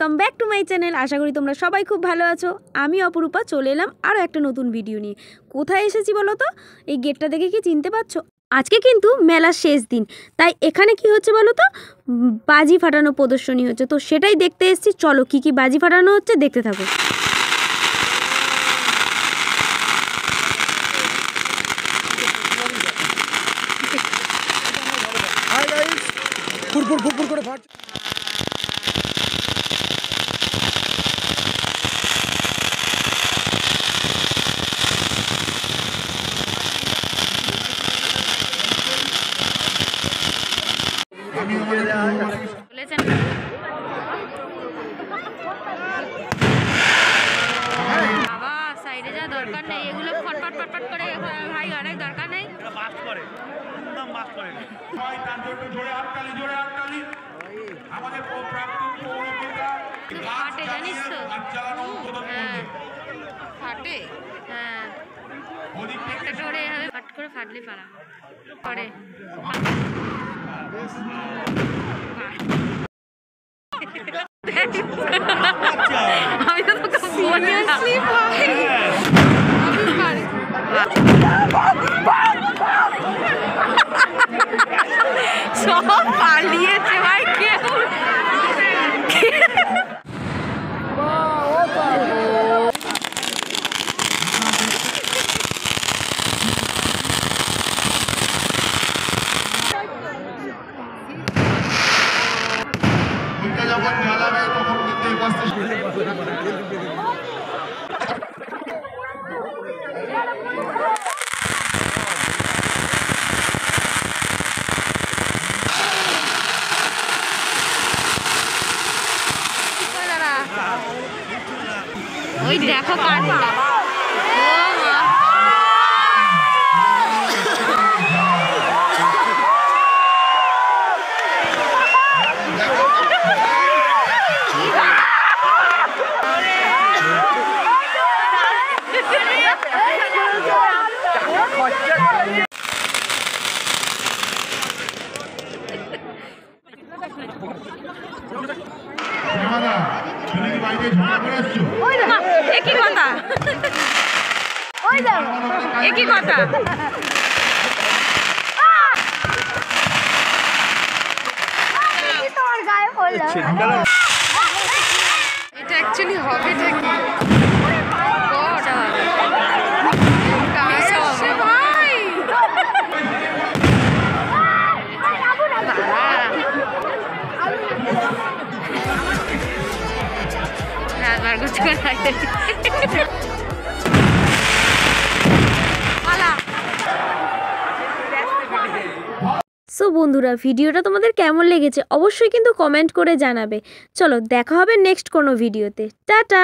Welcome back to my channel. আশা করি তোমরা সবাই খুব ভালো আছো। আমি অপরূপা চলে এলাম আরও একটা নতুন ভিডিও নিয়ে। কোথায় এসেছি বলো তো? এই গেটটা দেখে কি চিনতে পারছো? আজকে কিন্তু মেলার শেষ দিন, তাই এখানে কি হচ্ছে বলো তো, বাজি ফাটানো প্রদর্শনী হচ্ছে। তো সেটাই দেখতে এসেছি। চলো কি কি বাজি ফাটানো হচ্ছে দেখতে থাকো। ফুরফুর ফুরফুর করে ফাটছে। বাবা সাইডে যা দরকার নেই, এগুলো ফটফট ফটফট করে ভাই অনেক দরকার নেই। ফাটে জানিস তো? হ্যাঁ ফাটে, হ্যাঁ একটা করে এভাবে ফাট করে ফাটলে পারা পরে। আমি তো তোকে সিরিয়াসলি ভাই সব পালিয়েছে ভাই, কেউ যখন জ্বালাবে তখন কিন্তু এই পাশে ওই দেখো কাজ একই কথা, একই কথা। এটা অ্যাকচুয়ালি হবে কি? সো বন্ধুরা, ভিডিওটা তোমাদের কেমন লেগেছে অবশ্যই কিন্তু কমেন্ট করে জানাবে। চলো দেখা হবে নেক্সট কোনো ভিডিওতে। টাটা।